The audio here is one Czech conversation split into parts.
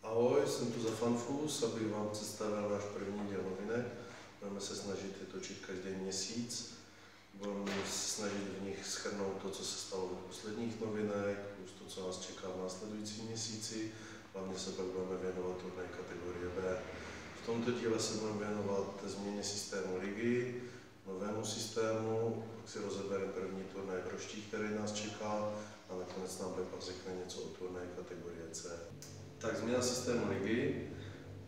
Ahoj, jsem tu za Fanfus, abych vám představil náš první díl novinek. Budeme se snažit je točit každý měsíc. Budeme se snažit v nich shrnout to, co se stalo v posledních novinek, plus to, co nás čeká v následujícím měsíci. Hlavně se pak budeme věnovat turné kategorie B. V tomto díle se budeme věnovat změně systému ligy, novému systému, pak si rozebereme první turnaj v Roštích, který nás čeká, a nakonec nám Pepa řekne něco o turnaji kategorie C. Tak změna systému ligy.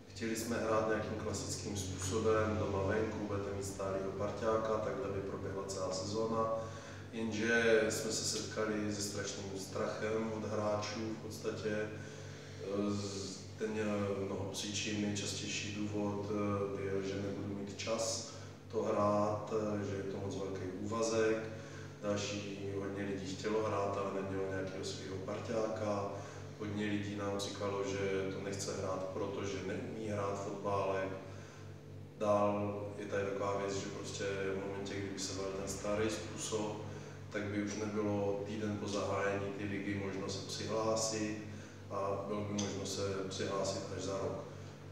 Chtěli jsme hrát nějakým klasickým způsobem, doma venku, budete mít stálého parťáka, takhle by proběhla celá sezóna. Jenže jsme se setkali se strašným strachem od hráčů v podstatě. Ten měl mnoho příčin, nejčastější důvod byl, že nebudu mít čas to hrát, že je to moc velký úvazek. Další hodně lidí chtělo hrát, ale nemělo nějakého svého parťáka. Hodně lidí nám říkalo, že to nechce hrát, protože neumí hrát fotbálek. Dál je tady taková věc, že prostě v momentě, kdyby se byl ten starý způsob, tak by už nebylo týden po zahájení té ligy možno se přihlásit a bylo by možno se přihlásit až za rok.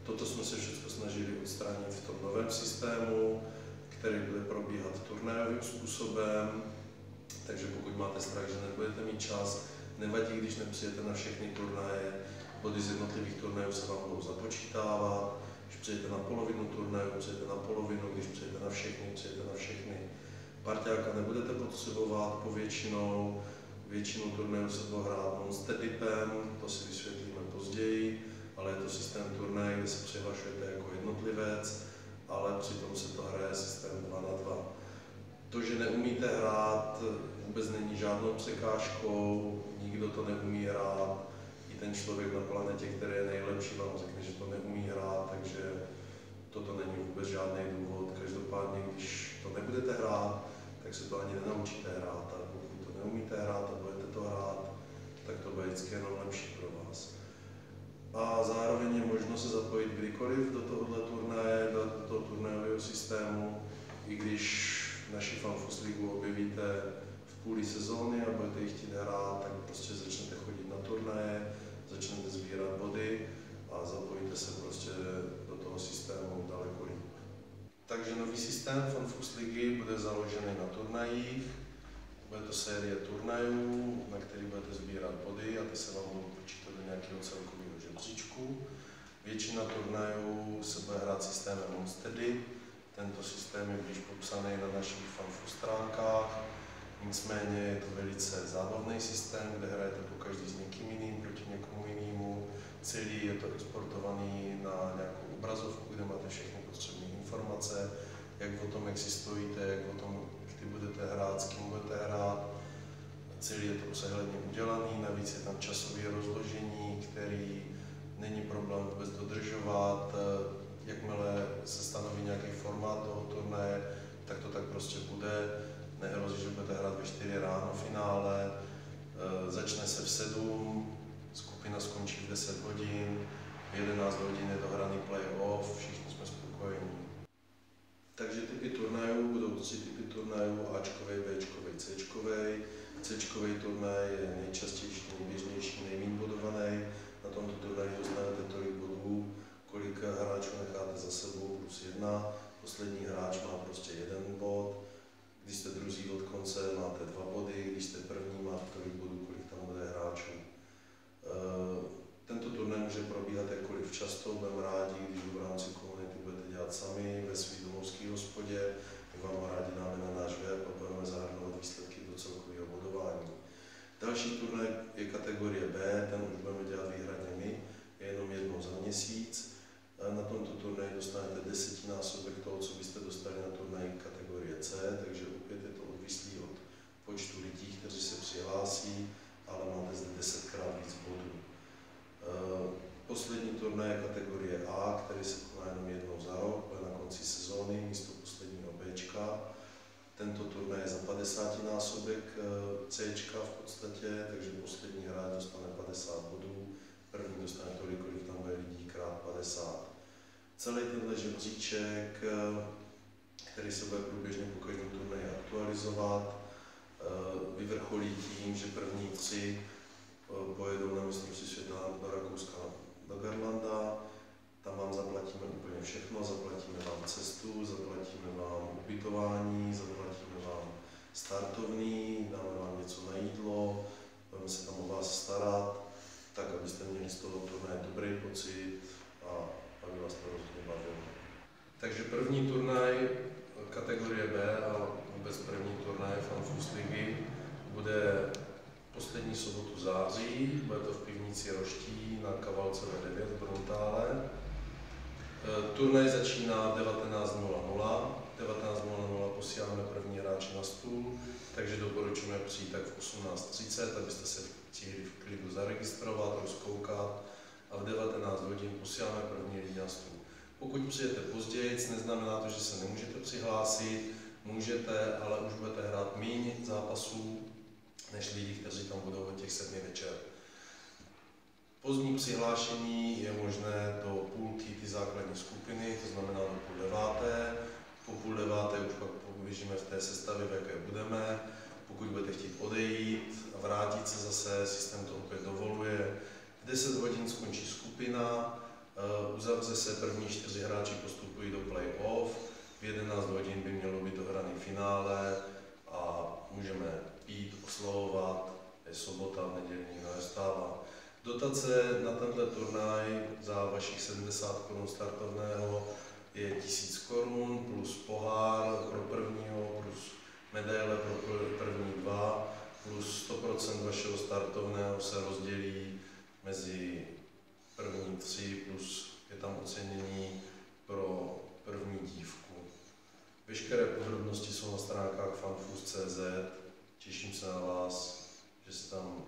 Toto jsme se všechno snažili odstranit v tom novém systému, který bude probíhat turnajovým způsobem. Takže pokud máte strach, že nebudete mít čas, nevadí, když nepřijete na všechny turnaje, body z jednotlivých turnajů se vám budou započítávat. Když přijete na polovinu turnajů, přijete na polovinu, když přijete na všechny, přijete na všechny. Parťáka nebudete potřebovat většinu turnajů se bude hrát non-stedipem, to si vysvětlíme později, ale je to systém turnaje, kde se přihlašujete jako jednotlivec, ale přitom se to hraje systém 2 na 2. To, že neumíte hrát, vůbec není žádnou překážkou, nikdo to neumí hrát. I ten člověk na planetě, který je nejlepší, vám řekne, že to neumí hrát, takže toto není vůbec žádný důvod. Každopádně, když to nebudete hrát, tak se to ani nenaučíte hrát. A pokud to neumíte hrát a budete to hrát, tak to bude vždycky jenom lepší pro vás. A zároveň je možno se zapojit kdykoliv do tohoto turnaje, do toho turnajového systému, i když naši Fanfus ligu objevíte v půli sezóny a budete ji chtít hrát, tak prostě začnete chodit na turnaje, začnete sbírat body a zapojíte se prostě do toho systému daleko líp. Takže nový systém Fanfus ligy bude založený na turnajích. Bude to série turnajů, na který budete sbírat body a ty se vám budou počítat do nějakého celkového žebříčku. Většina turnajů se bude hrát systémem non-steady. Tento systém je blíž popsaný na našich Fanfus stránkách, nicméně je to velice zábavný systém, kde hrajete pokaždý s někým jiným proti někomu jinému. Celý je to exportovaný na nějakou obrazovku, kde máte všechny potřebné informace, jak o tom, jak si stojíte, jak o tom, kdy budete hrát, s kým budete hrát. Celý je to přehledně udělaný, navíc je tam časové rozložení, který není problém vůbec dodržovat. Jakmile se stanoví nějaký formát toho turnaje, tak to tak prostě bude. Nehrozí, že budete hrát ve 4 ráno finále, začne se v 7, skupina skončí v 10 hodin, v 11 hodin je dohraný play-off, všichni jsme spokojení. Takže typy turnajů budou 3 typy turnajů, Ačkovej, Bčkovej, Cčkovej. Cčkovej turnaj je nejčastější, nejběžnější, nejméně bodovaný. Na tomto turnaji dostanete tolik bodů, kolik hráčů necháte za sebou plus 1. Poslední hráč má prostě 1 bod. Když jste druzí od konce, máte 2 body. Když jste první, máte tolik bodů, kolik tam bude hráčů. Tento turnaj může probíhat jakkoliv často. Budeme rádi, když v rámci komunity budete dělat sami ve své domovské hospodě. My vám rádi dáme na náš web a budeme zahrnovat výsledky do celkového bodování. Další turnaj je kategorie B, ten už budeme dělat výhradně my, je jenom jednou za měsíc. Na tomto turnaji dostanete 10násobek toho, co byste dostali na turnaji kategorie C, takže opět je to odvislý od počtu lidí, kteří se přihlásí, ale máte zde 10krát víc bodů. Poslední turnaj je kategorie A, který se koná jenom jednou za rok, bude na konci sezóny místo posledního Bčka. Tento turnaj je za 50násobek Cčka v podstatě, takže poslední hráč dostane 50 bodů, první dostane tolik, kolik tam bude lidí, krát 50. Celý tenhle žebříček, který se bude průběžně po každém turnaji aktualizovat, vyvrcholí tím, že první 3 pojedou na mistrovství světa do Rakouska, do Garlanda, toho turnaje dobrý pocit a aby vás to rozhodně bavilo. Takže první turnaj kategorie B a vůbec první turnaj Fanfust ligy bude poslední sobotu září, bude to v pivnici Roští na Kavalce 9 v Bruntále. Turnaj začíná 19:00. 19:00 posíláme první hráče na stůl, takže doporučujeme přijít tak v 18:30, abyste se stihli v klidu zaregistrovat, rozkoukat a v 19 hodin posíláme první lidi na stůl. Pokud přijete později, neznamená to, že se nemůžete přihlásit, můžete, ale už budete hrát méně zápasů než lidi, kteří tam budou od těch 7 večer. Pozdní přihlášení je možné do půlky ty základní skupiny, to znamená do 8:30. Po 8:30 už pak poběžíme v té sestavě, v jaké budeme. Pokud budete chtít odejít a vrátit se zase, systém to opět dovoluje. V 10 hodin skončí skupina, uzavře se první 4 hráči, postupují do play-off. V 11 hodin by mělo být dohraný finále a můžeme pít, oslavovat, je sobota, v neděli nikdo nestává. Dotace na tenhle turnaj za vašich 70 Kč startovného je 1000 Kč plus pohár pro prvního, plus medaile pro první 2, plus 100% vašeho startovného se rozdělí mezi první 3, plus je tam ocenění pro první dívku. Veškeré podrobnosti jsou na stránkách fanfust.cz. Těším se na vás, že se tam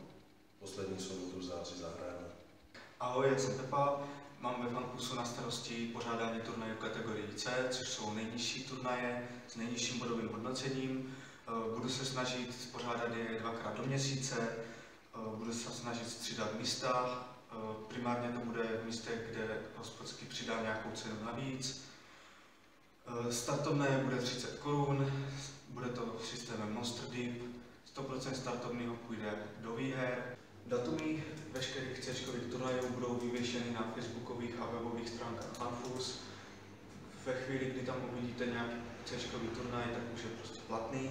poslední sobotu v září zahrajeme. Ahoj, já jsem Pepa, mám ve Fanfustu na starosti pořádání turnajů kategorii C, což jsou nejnižší turnaje s nejnižším bodovým hodnocením. Budu se snažit pořádat je 2krát do měsíce, budu se snažit střídat místa, primárně to bude v místech, kde hospodský přidá nějakou cenu navíc. Startovné bude 30 Kč, bude to systémem Monster Deep, 100% startovného půjde do výher. Datumy veškerých C-čkových turnajů budou vyvěšeny na facebookových a webových stránkách Fanfust. Ve chvíli, kdy tam uvidíte nějaký C-čkový turnaj, tak už je prostě platný.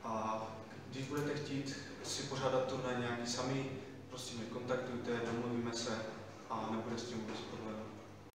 A když budete chtít si pořádat turnaj nějaký sami, prostě mě kontaktujte, domluvíme se a nebude s tím vůbec problém.